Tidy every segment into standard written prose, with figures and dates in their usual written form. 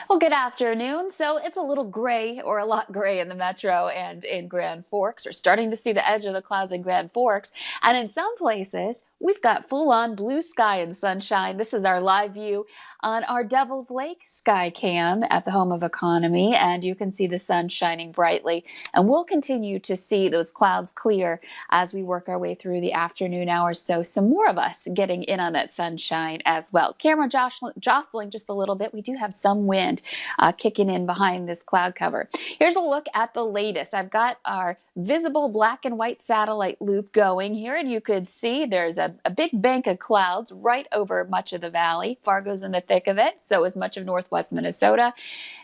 Well, good afternoon. So it's a little gray or a lot gray in the metro and in Grand Forks. We're starting to see the edge of the clouds in Grand Forks. And in some places, we've got full on blue sky and sunshine. This is our live view on our Devil's Lake sky cam at the home of Economy. And you can see the sun shining brightly. And we'll continue to see those clouds clear as we work our way through the afternoon hours. So some more of us getting in on that sunshine as well. Camera jostling just a little bit. We do have some wind kicking in behind this cloud cover. Here's a look at the latest. I've got our visible black and white satellite loop going here, and you could see there's a big bank of clouds right over much of the valley. Fargo's in the thick of it, so is much of northwest Minnesota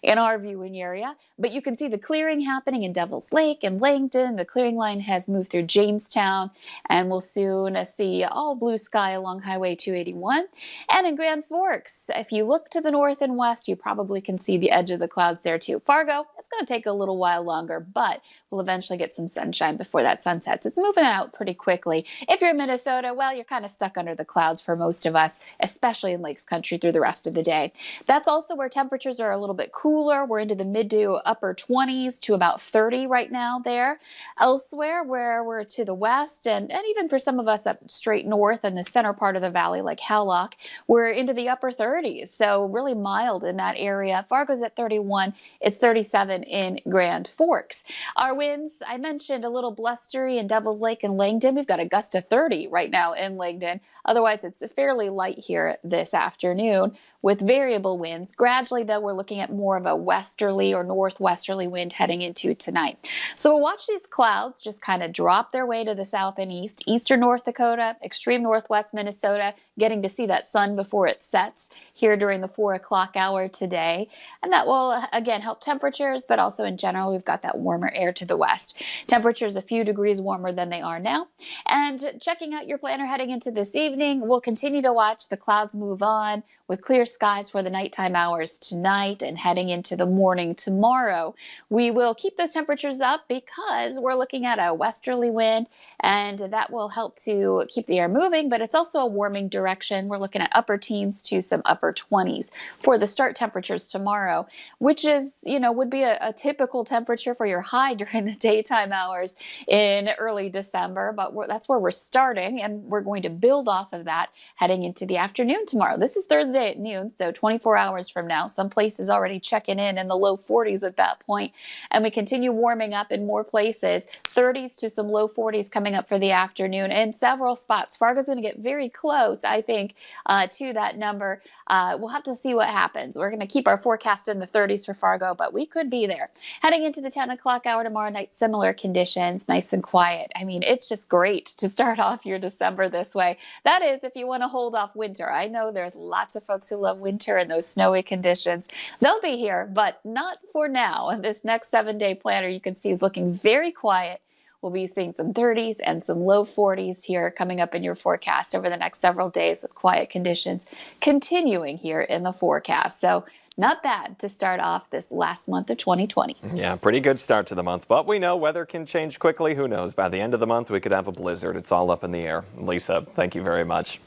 in our viewing area. But you can see the clearing happening in Devil's Lake and Langdon. The clearing line has moved through Jamestown, and we'll soon see all blue sky along Highway 281. And in Grand Forks, if you look to the north and west, you probably can see the edge of the clouds there too. Fargo, it's going to take a little while longer, but we'll eventually get some sunshine before that sun sets. It's moving out pretty quickly. If you're in Minnesota, well, you're kind of stuck under the clouds for most of us, especially in Lakes Country through the rest of the day. That's also where temperatures are a little bit cooler. We're into the mid to upper 20s to about 30 right now there. Elsewhere, where we're to the west and even for some of us up straight north in the center part of the valley like Hallock, we're into the upper 30s. So really mild in that area. Fargo's at 31. It's 37 in Grand Forks. Our winds, I mentioned a little blustery in Devil's Lake and Langdon. We've got a gust of 30 right now in Langdon. Otherwise, it's fairly light here this afternoon with variable winds. Gradually, though, we're looking at more of a westerly or northwesterly wind heading into tonight. So we'll watch these clouds just kind of drop their way to the south and east. Eastern North Dakota, extreme northwest Minnesota, getting to see that sun before it sets here during the 4 o'clock hour today. And that will, again, help temperatures, but also in general, we've got that warmer air to the west. Temperatures a few degrees warmer than they are now. And checking out your planner heading into this evening, we'll continue to watch the clouds move on with clear skies for the nighttime hours tonight and heading into the morning tomorrow. We will keep those temperatures up because we're looking at a westerly wind, and that will help to keep the air moving, but it's also a warming direction. We're looking at upper teens to some upper 20s for the start temperatures tomorrow, which is, would be a typical temperature for your high during the daytime hours in early December, but that's where we're starting, and we're going to build off of that heading into the afternoon tomorrow. This is Thursday at noon, so 24 hours from now. Some places already checking in the low 40s at that point, and we continue warming up in more places. 30s to some low 40s coming up for the afternoon in several spots. Fargo's going to get very close, I think, to that number. We'll have to see what happens. We're going to keep our forecast in the 30s for Fargo, but we could be there. Heading into the 10 o'clock hour tomorrow night, similar conditions, nice and quiet. I mean, it's just great to start off your December this way. That is, if you want to hold off winter. I know there's lots of folks who love winter and those snowy conditions. They'll be here, but not for now. This next 7-day planner you can see is looking very quiet. We'll be seeing some 30s and some low 40s here coming up in your forecast over the next several days with quiet conditions continuing here in the forecast. So not bad to start off this last month of 2020. Yeah, pretty good start to the month, but we know weather can change quickly. Who knows? By the end of the month, we could have a blizzard. It's all up in the air. Lisa, thank you very much.